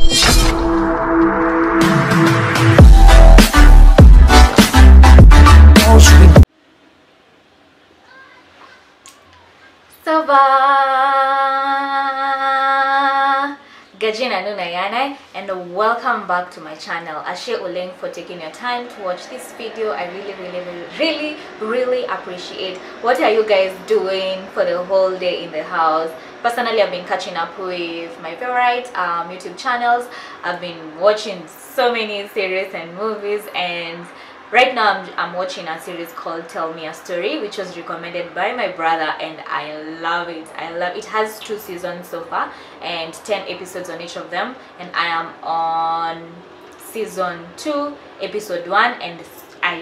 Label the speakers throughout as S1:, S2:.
S1: Gajina Naiyianaye, and welcome back to my channel. Ashe Uleng for taking your time to watch this video. I really appreciate. What are you guys doing for the whole day in the house? Personally, I've been catching up with my favorite YouTube channels. I've been watching so many series and movies, and right now I'm watching a series called Tell Me a Story, which was recommended by my brother, and I love it. It has 2 seasons so far and 10 episodes on each of them, and I am on season 2 episode 1, and I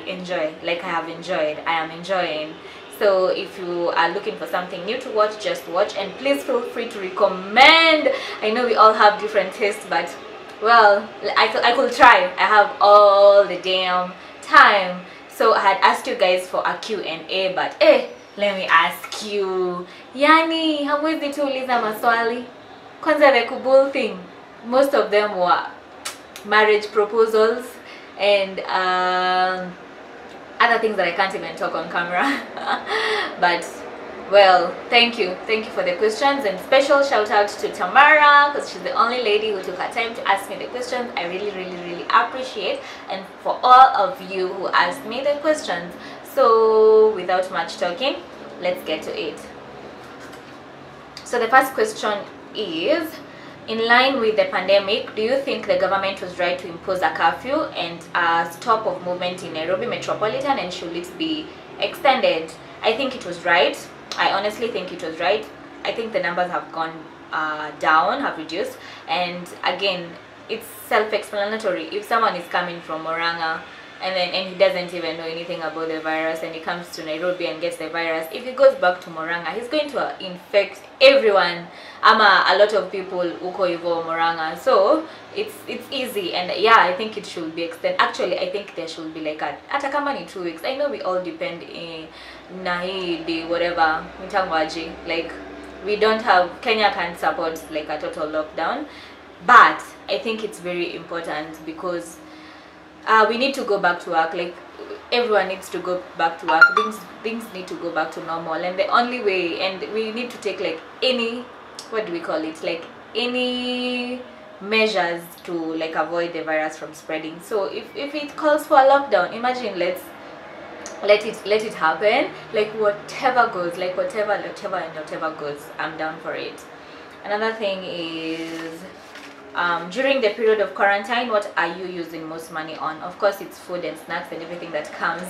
S1: am enjoying. So if you are looking for something new to watch, just watch, and please feel free to recommend. I know we all have different tastes, but well, I could try. I have all the damn time. So I had asked you guys for a Q&A, but let me ask you, yani hamwezi tu uliza maswali? Kwanza the kubul thing, most of them were marriage proposals and other things that I can't even talk on camera. But well, thank you for the questions, and special shout out to Tamara, because she's the only lady who took her time to ask me the questions. I really appreciate, and for all of you who asked me the questions. So without much talking, let's get to it. So the first question is, in line with the pandemic, do you think the government was right to impose a curfew and a stop of movement in Nairobi metropolitan, and should it be extended? I think it was right. I honestly think it was right. I think the numbers have gone down, have reduced, and again, it's self-explanatory. If someone is coming from Oranga and he doesn't even know anything about the virus, and he comes to Nairobi and gets the virus, if he goes back to Moranga, he's going to infect everyone, a lot of people uko hivyo Moranga. So it's easy, and yeah, I think it should be extended. Actually, I think there should be like hata kama ni 2 weeks. I know we all depend na hii whatever mitangwaji, like we don't have, Kenya can't support like a total lockdown, but I think it's very important because we need to go back to work. Like everyone needs to go back to work. Things need to go back to normal, and the only way, and we need to take like any, what do we call it, like any measures to like avoid the virus from spreading. So if it calls for a lockdown, imagine, let it happen. Like whatever goes, like whatever goes, I'm down for it. Another thing is, during the period of quarantine, what are you using most money on? Of course, it's food and snacks and everything that comes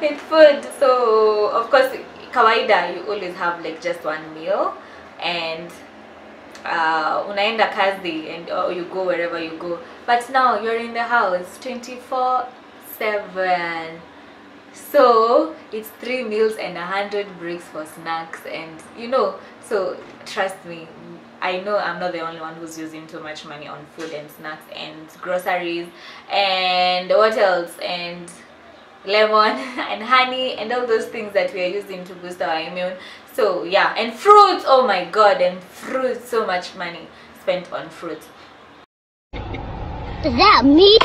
S1: with food. So of course, kawaida, you always have like just one meal, and unaenda kazi, and you go wherever you go. But now you're in the house 24/7, so it's 3 meals and 100 breaks for snacks, and so trust me, I know I'm not the only one who's using too much money on food and snacks and groceries and what else, and lemon and honey and all those things that we are using to boost our immune. So yeah, and fruits, oh my god, and fruits, so much money spent on fruit.
S2: Is that me?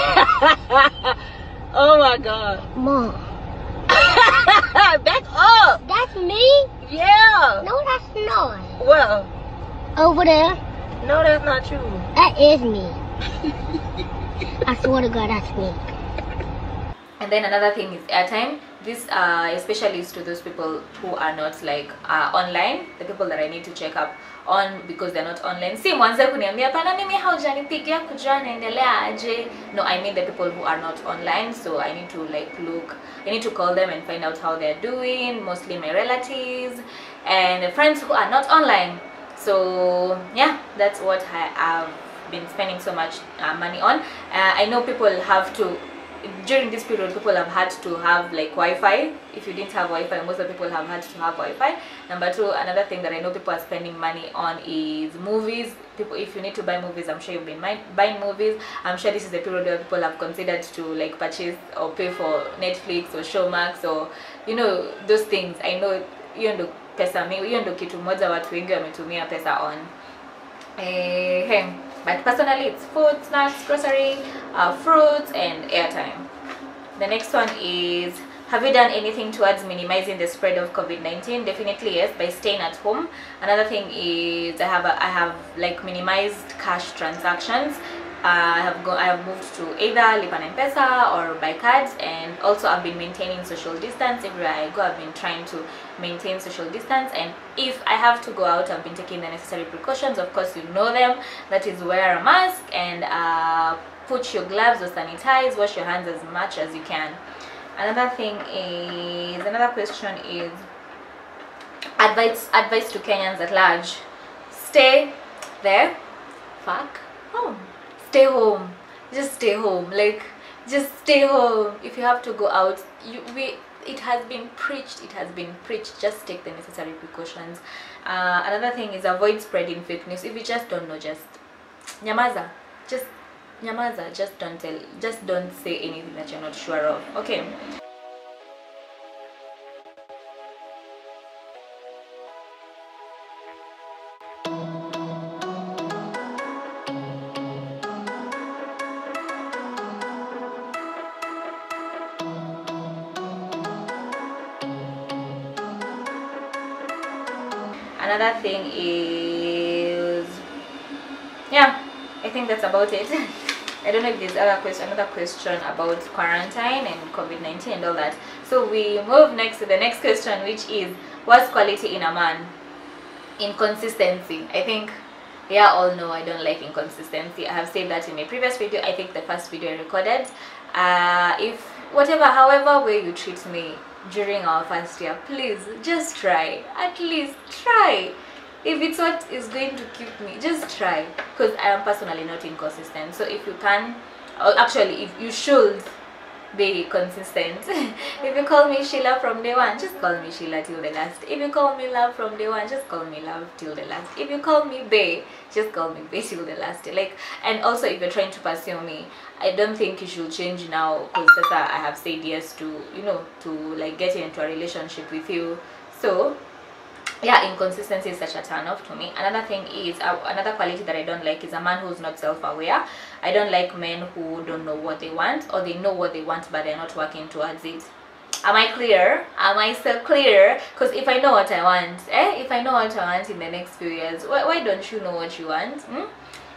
S1: Oh my god,
S2: Mom.
S1: back up.
S2: That's me?
S1: Yeah.
S2: No, that's not.
S1: Well,
S2: Over there?
S1: no, that's not true.
S2: That is me. I swear to God, that's me.
S1: And then another thing is airtime. This especially is to those people who are not like online, the people that I need to check up on because they're not online. Si mwanze kuniambia pana mimi haujanipigia kujua naendelea aje. No, I mean the people who are not online. So I need to I need to call them and find out how they're doing, mostly my relatives and friends who are not online. So yeah, that's what I have been spending so much money on. I know people have to, during this period, people have had to have like Wi-Fi. If you didn't have Wi-Fi, most of the people have had to have Wi-Fi. Number 2, another thing that I know people are spending money on is movies. People, if you need to buy movies, I'm sure you've been buying movies. I'm sure this is the period where people have considered to like purchase or pay for Netflix or Showmax or those things. I know pesa, hiyo ndo kitu moja watu wengi wametumia pesa on. but personally it's food, snacks, grocery, fruits, and airtime. The next one is, have you done anything towards minimizing the spread of COVID-19? Definitely yes, by staying at home. Another thing is I have like minimized cash transactions. I have moved to either Lipa na M-Pesa or by cards, and also I've been maintaining social distance everywhere I go. I've been trying to maintain social distance, and if I have to go out, I've been taking the necessary precautions. Of course, you know them. That is, wear a mask and put your gloves or sanitize, wash your hands as much as you can. Another question is advice to Kenyans at large. Stay there, fuck home. Stay home, just stay home, like just stay home. If you have to go out, it has been preached, just take the necessary precautions. Another thing is avoid spreading fake news. If you just don't know, just nyamaza, just don't tell, just don't say anything that you're not sure of. Okay. Another thing is, yeah, I think that's about it. I don't know if there's another question about quarantine and COVID-19 and all that. So we move next to the next question, which is, what's quality in a man? Inconsistency. I think we all know I don't like inconsistency. I have said that in my previous video. I think the first video I recorded. However way you treat me during our first year, please just try, at least try. If it's what is going to keep me, just try, because I am personally not inconsistent. So if you can, or actually if you should be consistent. If you call me Sheila from day one, just call me Sheila till the last. If you call me Love from day one, just call me Love till the last. If you call me Bae, just call me Bae till the last. Like, and also if you're trying to pursue me, I don't think you should change now, because that's why I have said yes to, you know, to like get into a relationship with you. So yeah, inconsistency is such a turn off to me. Another thing is, another quality that I don't like is a man who's not self-aware. I don't like men who don't know what they want, or they know what they want but they're not working towards it. Am I clear? Am I so clear? Because if I know what I want, if I know what I want in the next few years, why don't you know what you want?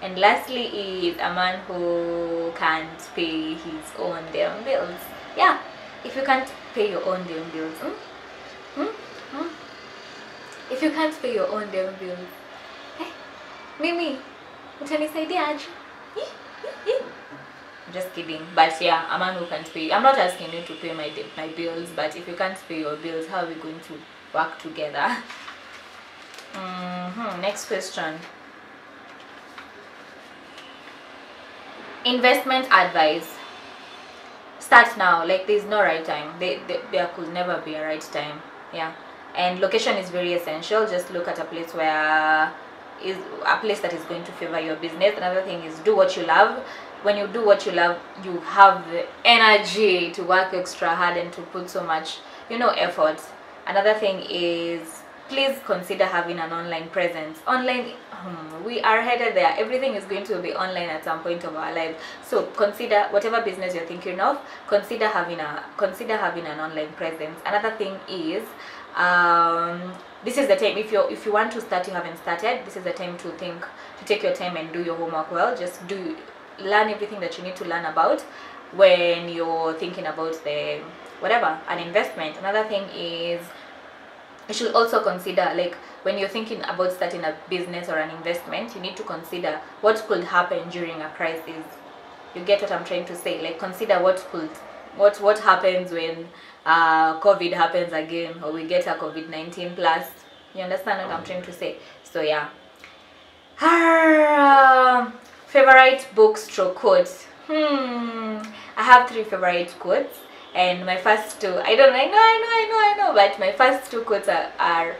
S1: And lastly is a man who can't pay his own damn bills. Yeah, if you can't pay your own damn bills, if you can't pay your own damn bills, Mimi, utanisaidiaje? Just kidding. But yeah, a man who can't pay. I'm not asking you to pay my bills, but if you can't pay your bills, how are we going to work together? Next question. Investment advice. Start now. Like, there's no right time. There could never be a right time. Yeah. And location is very essential. Just look at a place that is going to favor your business. Another thing is, do what you love. When you do what you love, you have the energy to work extra hard and to put so much, effort. Another thing is, please consider having an online presence. Online, we are headed there. Everything is going to be online at some point of our lives. So consider, whatever business you're thinking of, consider having an online presence. Another thing is, this is the time, if you want to start, you haven't started, this is the time to take your time and do your homework well. Just learn everything that you need to learn about when you're thinking about an investment. Another thing is, you should also consider, like, when you're thinking about starting a business or an investment, you need to consider what could happen during a crisis. You get what I'm trying to say? Like, consider what happens when COVID happens again, or we get a COVID-19 plus. You understand what I'm trying to say? So yeah. Favorite book / quotes. I have 3 favorite quotes, and my first 2, I know, but my first 2 quotes are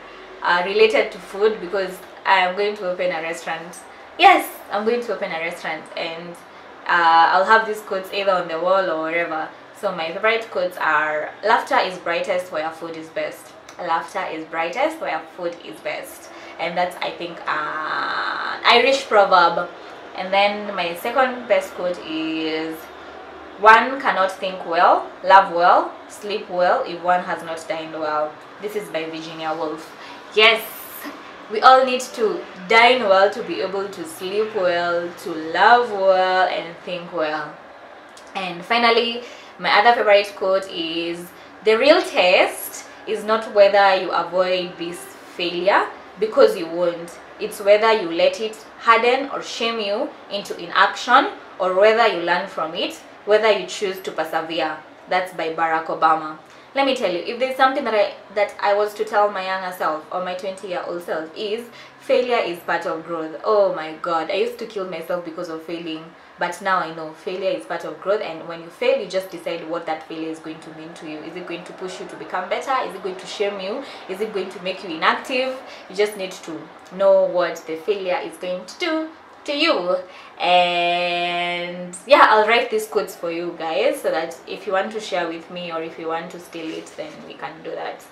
S1: related to food, because I am going to open a restaurant. Yes, I'm going to open a restaurant, and I'll have these quotes either on the wall or wherever. So my favorite quotes are, laughter is brightest where food is best. Laughter is brightest where food is best. And that's, I think, an Irish proverb. And then my second best quote is, one cannot think well, love well, sleep well if one has not dined well. This is by Virginia Woolf. Yes, we all need to dine well to be able to sleep well, to love well, and think well. And finally, my other favorite quote is, the real test is not whether you avoid this failure, because you won't. It's whether you let it harden or shame you into inaction, or whether you learn from it, whether you choose to persevere. That's by Barack Obama. Let me tell you, if there's something that I was to tell my younger self or my 20-year-old self, is failure is part of growth. Oh my God, I used to kill myself because of failing, but now I know failure is part of growth. And when you fail, you just decide what that failure is going to mean to you. Is it going to push you to become better? Is it going to shame you? Is it going to make you inactive? You just need to know what the failure is going to do to you. And yeah, I'll write these quotes for you guys, so that if you want to share with me or if you want to steal it, then we can do that.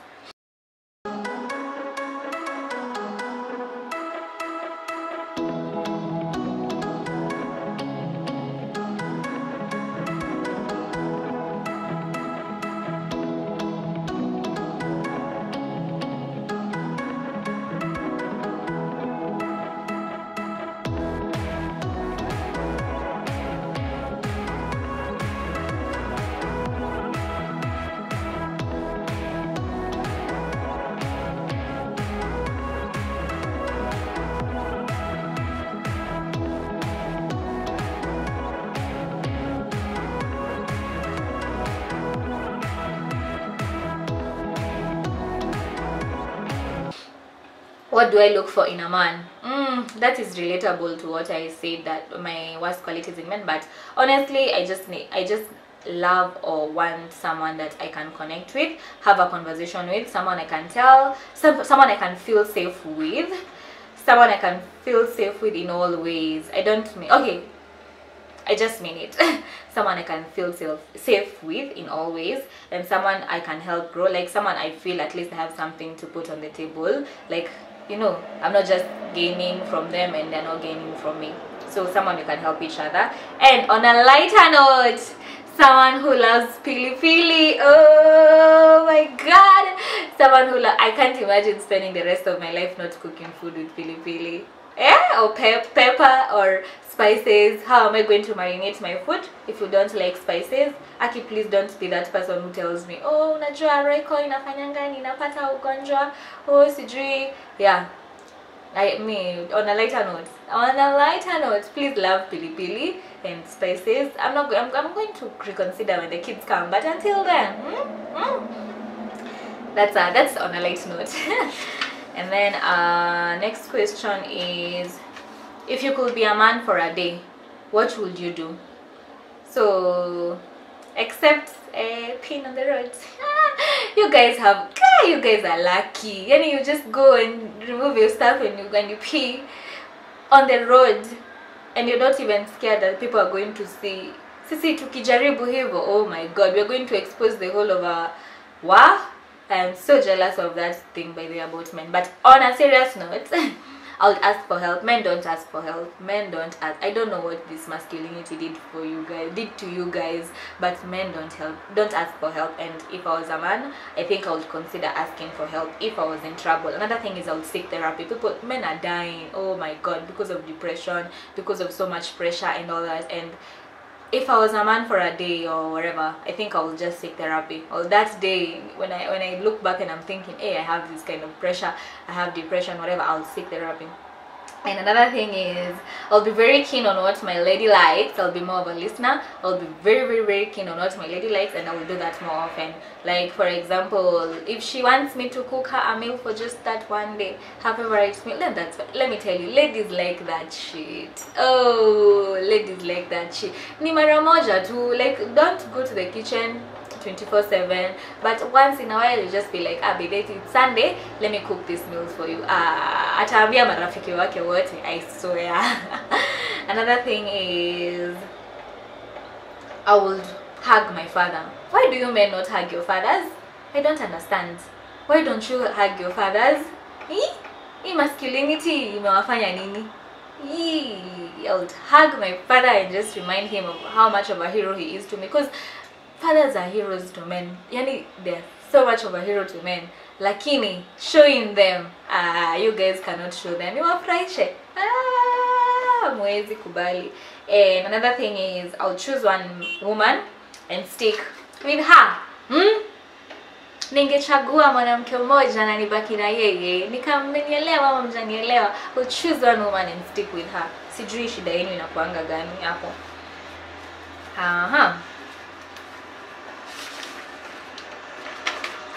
S1: What do I look for in a man? That is relatable to what I said, that my worst qualities in men. But honestly, I just love or want someone that I can connect with, have a conversation with, someone I can tell, someone I can feel safe with, someone I can feel safe with in all ways. I just mean it. Someone I can feel safe with in all ways, and someone I can help grow, like someone I feel at least I have something to put on the table, like, you know, I'm not just gaining from them and they're not gaining from me. So someone you can help each other. And on a lighter note, someone who loves pili pili. Oh my God, someone who I can't imagine spending the rest of my life not cooking food with pili pili, or pepper or spices. How am I going to marinate my food if you don't like spices? Aki, please don't be that person who tells me, oh, unajua roiko inafanyanga ninapata ugonjwa, oh sijui. Yeah, on a lighter note, please love pili pili and spices. I'm going to reconsider when the kids come, but until then, that's on a light note. And then next question is, if you could be a man for a day, what would you do? So, except a pin on the road. You guys are lucky. And you just go and remove your stuff and you pee on the road, and you're not even scared that people are going to see. Sisi tukijaribu hivyo, oh my God, we're going to expose the whole of our wow. I'm so jealous of that thing, by the way, about men. But on a serious note, I would ask for help. Men don't ask for help. Men don't ask. I don't know what this masculinity did to you guys, but men don't ask for help. And if I was a man, I think I would consider asking for help if I was in trouble. Another thing is I would seek therapy. Men are dying, oh my God, because of depression, because of so much pressure and all that. And if I was a man for a day or whatever, I think I will just seek therapy. Or that day, when I look back and I'm thinking, hey, I have this kind of pressure, I have depression, whatever, I'll seek therapy. And another thing is, I'll be very keen on what my lady likes. I'll be more of a listener. I'll be very, very keen on what my lady likes, and I will do that more often. Like, for example, if she wants me to cook her a meal for just that one day, her favorite meal, then that's fine. Let me tell you, ladies like that shit. Oh, ladies like that shit. Ni mara moja tu, like, don't go to the kitchen 24/7, but once in a while you just be like, babe, it's Sunday, let me cook these meals for you. Ataambia marafiki wake wote, I swear. Another thing is, I would hug my father. Why do you men not hug your fathers? I don't understand. Why don't you hug your fathers? Hii masculinity imewafanya nini? I would hug my father and just remind him of how much of a hero he is to me, because fathers are heroes to men. Yani, they're so much of a hero to men. Lakini, showing them, you guys cannot show them. You are fraiche. Mwezi kubali. And another thing is, I'll choose one woman and stick with her. Ningechagua mwanamke mmoja na nibaki na yeye, nikamenielewa ama mjanielewa, I'll choose one woman and stick with her. Sijui shida yenu inakuanga gani hapo.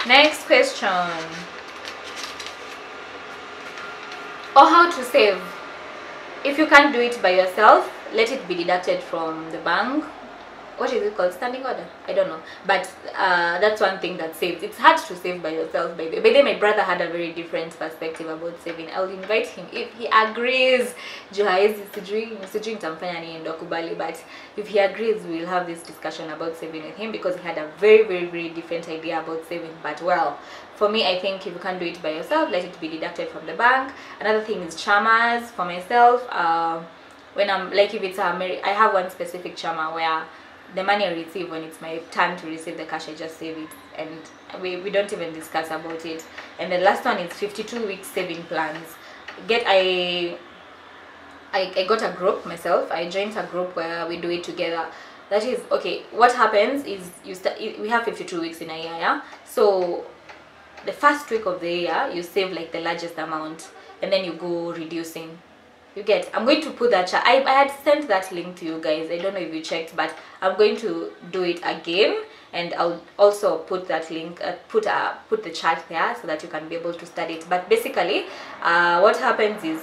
S1: Next question. Or how to save. If you can't do it by yourself, let it be deducted from the bank. What is it called? Standing order? I don't know. But that's one thing that saves. It's hard to save by yourself. By the way, my brother had a very different perspective about saving. I'll invite him if he agrees. But if he agrees, we'll have this discussion about saving with him, because he had a very, very, very different idea about saving. But well, for me, I think if you can't do it by yourself, let it be deducted from the bank. Another thing is chamas. For myself, when I'm like, if it's I have one specific chama where the money I receive, when it's my turn to receive the cash, I just save it, and we don't even discuss about it. And the last one is 52-week saving plans. I got a group myself. I joined a group where we do it together. That is, okay, what happens is we have 52 weeks in a year, yeah? So the first week of the year you save like the largest amount, and then you go reducing. You get, I'm going to put that chart. I had sent that link to you guys. I don't know if you checked, but I'm going to do it again, and I'll also put that link, put the chart there so that you can be able to study it. But basically, what happens is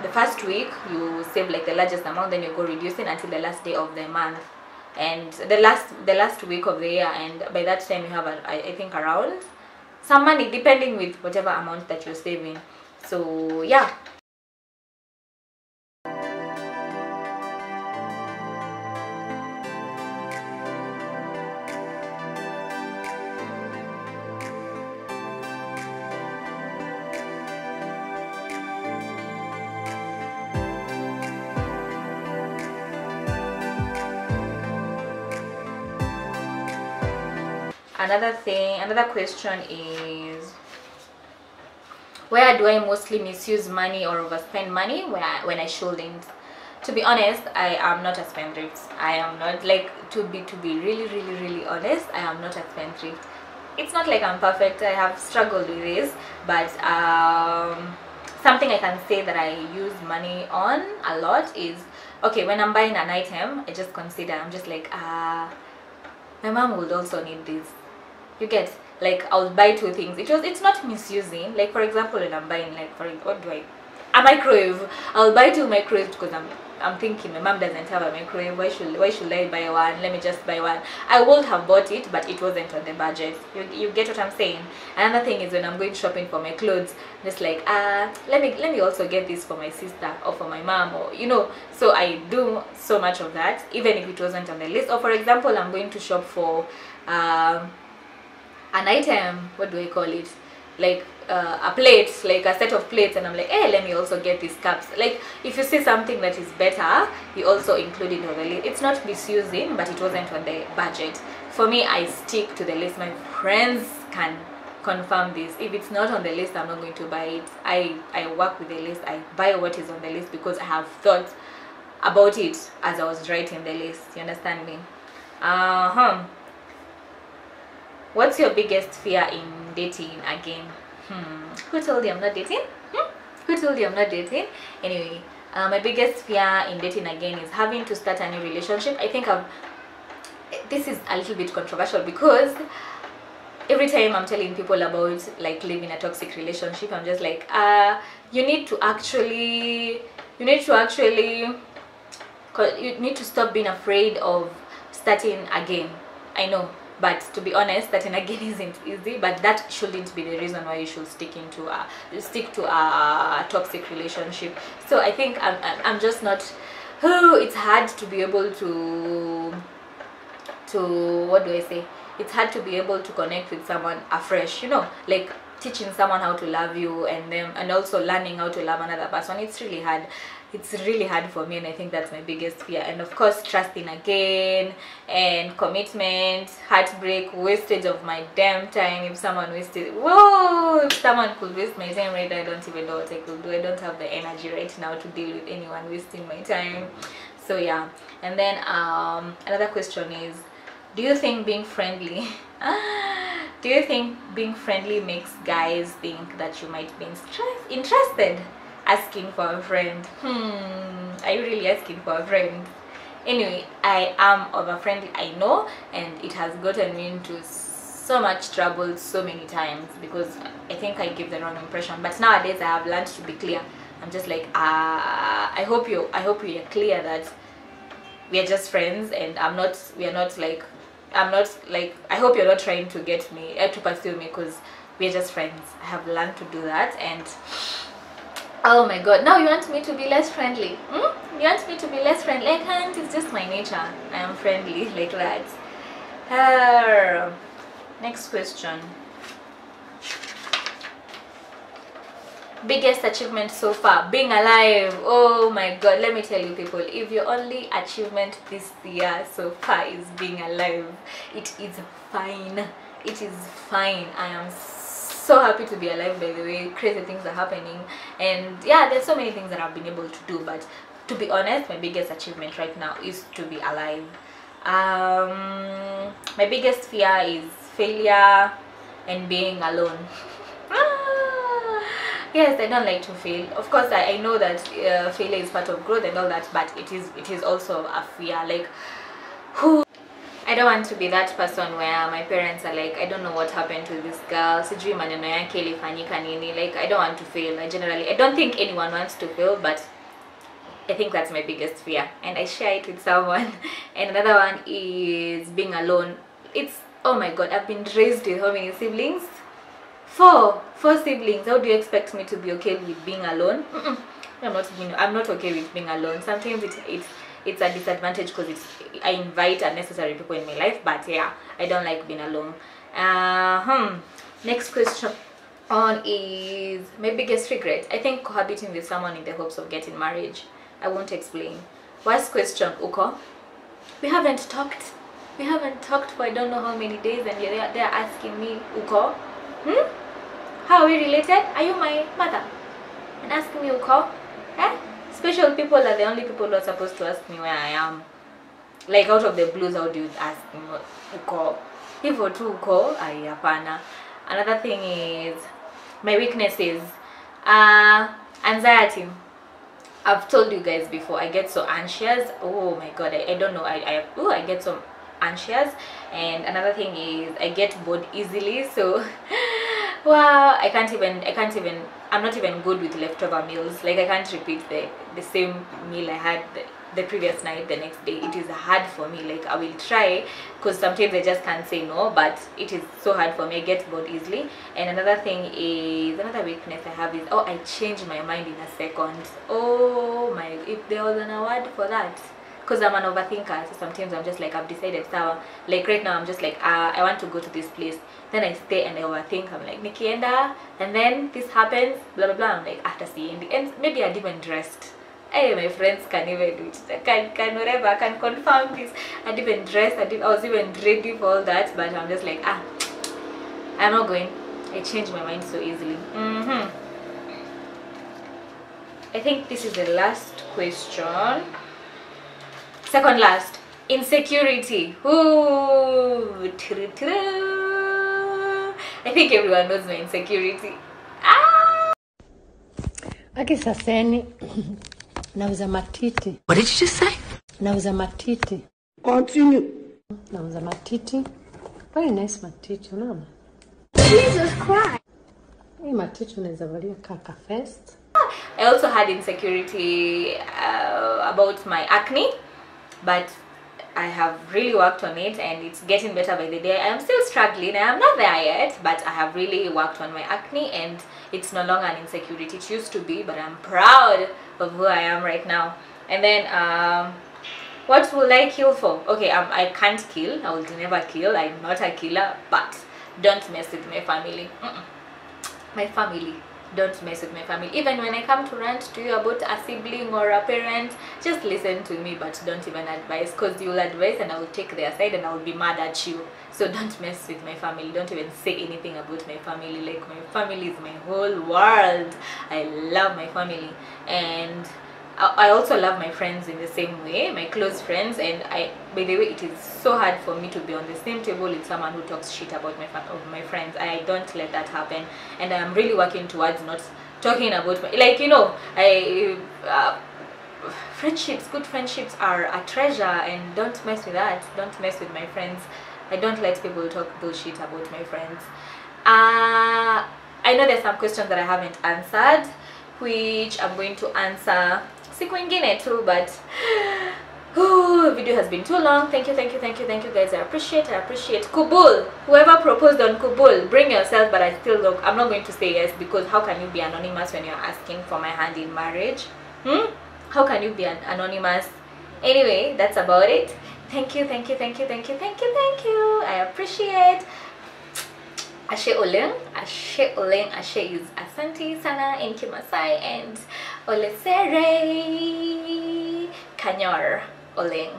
S1: the first week you save like the largest amount, then you go reducing until the last day of the month, and the last week of the year, and by that time you have I think around some money, depending with whatever amount that you're saving. So yeah. Another question is, where do I mostly misuse money or overspend money when I shouldn't? To be honest, I am not a spendthrift. I am not, like, to be really honest, I am not a spendthrift. It's not like I'm perfect. I have struggled with this, but something I can say that I use money on a lot is, okay, when I'm buying an item, I just consider, I'm just like, my mom would also need this. You get, like, I'll buy two things. It's not misusing. Like, for example, when I'm buying, like, a microwave, I'll buy two microwaves because I'm thinking my mom doesn't have a microwave. Why should I buy one? Let me just buy one. I would have bought it, but it wasn't on the budget. You get what I'm saying? Another thing is when I'm going shopping for my clothes, just like, let me also get this for my sister or for my mom, or you know. So I do so much of that, even if it wasn't on the list. Or for example, I'm going to shop for an item, what do I call it, like a plate, like a set of plates, and I'm like, hey, let me also get these cups. Like, if you see something that is better, you also include it on the list. It's not misusing, but it wasn't on the budget. For me, I stick to the list. My friends can confirm this. If it's not on the list, I'm not going to buy it. I work with the list. I buy what is on the list because I have thought about it as I was writing the list. You understand me? What's your biggest fear in dating again? Who told you I'm not dating? Who told you I'm not dating? Anyway, my biggest fear in dating again is having to start a new relationship. I think this is a little bit controversial, because every time I'm telling people about like living a toxic relationship, I'm just like, you need to stop being afraid of starting again. I know, but to be honest, starting again isn't easy, but that shouldn't be the reason why you should stick to a toxic relationship. So I think I'm just not, it's hard to be able to what do I say, it's hard to be able to connect with someone afresh, you know, like teaching someone how to love you, and also learning how to love another person, it's really hard. It's really hard for me, and I think that's my biggest fear. And of course, trusting again, and commitment, heartbreak, wastage of my damn time. If someone wasted, whoa, if someone could waste my time right now, I don't even know what I could do. I don't have the energy right now to deal with anyone wasting my time. So yeah. And then another question is, do you think being friendly do you think being friendly makes guys think that you might be interested? Asking for a friend. Are you really asking for a friend? Anyway, I am over friendly, I know, and it has gotten me into so much trouble so many times because I think I give the wrong impression. But nowadays I have learned to be clear. I'm just like, I hope you are clear that we are just friends, and I hope you're not trying to get me to pursue me, because we are just friends. I have learned to do that. And oh my god, now you want me to be less friendly? You want me to be less friendly? I can't. It's just my nature. I am friendly like that. Next question. Biggest achievement so far? Being alive. Oh my god, let me tell you people, if your only achievement this year so far is being alive, it is fine. It is fine. I am so happy to be alive, by the way. Crazy things are happening, and yeah, there's so many things that I've been able to do, but to be honest, my biggest achievement right now is to be alive. My biggest fear is failure and being alone. Yes, I don't like to fail. Of course, I know that failure is part of growth and all that, but it is also a fear. Like, I don't want to be that person where my parents are like, I don't know what happened to this girl, sijui maneno yake ilifanyika nini. Like, I don't want to fail. I don't think anyone wants to fail, but I think that's my biggest fear, and I share it with someone. And another one is being alone. It's, oh my god, I've been raised with how many siblings? Four siblings. How do you expect me to be okay with being alone? I'm not okay with being alone. Sometimes it's a disadvantage because I invite unnecessary people in my life, but yeah, I don't like being alone. Next question on is my biggest regret. I think cohabiting with someone in the hopes of getting married. I won't explain. Worst question, Uko. We haven't talked for I don't know how many days, and they're asking me, Uko, how are we related? Are you my mother? And asking me, Uko? Special people are the only people who are supposed to ask me where I am. Like, out of the blues, how do you ask me, Uko? Hivyo tu Uko? Ay, hapana. Another thing is my weaknesses. Anxiety. I've told you guys before, I get so anxious. Oh my god, I don't know. I get so anxious. And another thing is I get bored easily. So wow, I'm not even good with leftover meals. Like, I can't repeat the same meal I had the previous night the next day. It is hard for me. Like, I will try, because sometimes I just can't say no, but it is so hard for me. I get bored easily. And another weakness I have is, I change my mind in a second. Oh my, if there was an award for that. Because I'm an overthinker, so sometimes I'm just like, I've decided, like right now I'm just like, I want to go to this place, then I stay and I overthink. I'm like, nikienda, and then this happens, blah blah blah. I'm like, after seeing the end, maybe I'd even dressed. Hey, my friends can even do it, can whatever, can confirm this. I'd even dressed, I was even ready for all that, but I'm just like, I'm not going. I change my mind so easily. I think this is the last question. Second last, insecurity. Ooh, I think everyone knows my insecurity.
S3: Akisaseni nauza matiti.
S4: What did you just say?
S3: Nauza matiti.
S4: Continue.
S3: Nauza matiti. Very nice matiti, unaona?
S2: Jesus Christ.
S3: Hii matiti unaweza valia kaka first.
S1: I also had insecurity about my acne, but I have really worked on it, and it's getting better by the day. I am still struggling. I am not there yet, but I have really worked on my acne, and it's no longer an insecurity. It used to be, but I'm proud of who I am right now. And then what will I kill for? Okay, I can't kill. I will never kill. I'm not a killer, but don't mess with my family. my family. Don't mess with my family. Even when I come to rant to you about a sibling or a parent, just listen to me, but don't even advise, because you'll advise and I will take their side and I will be mad at you. So don't mess with my family. Don't even say anything about my family. Like, my family is my whole world. I love my family, and I also love my friends in the same way, my close friends. And by the way, it is so hard for me to be on the same table with someone who talks shit about my friends. I don't let that happen, and I'm really working towards not talking about my, like, you know, friendships, good friendships are a treasure, and don't mess with that. Don't mess with my friends. I don't let people talk bullshit about my friends. I know there's some questions that I haven't answered, which I'm going to answer siku ingine too, but video has been too long. Thank you guys. I appreciate Kubul, whoever proposed on Kubul, bring yourself. But I'm not going to say yes, because how can you be anonymous when you're asking for my hand in marriage? How can you be anonymous? Anyway, that's about it. Thank you. I appreciate. Ashe oleng, ashe is asante sana in Kimasai, and olesere kanyor oleng.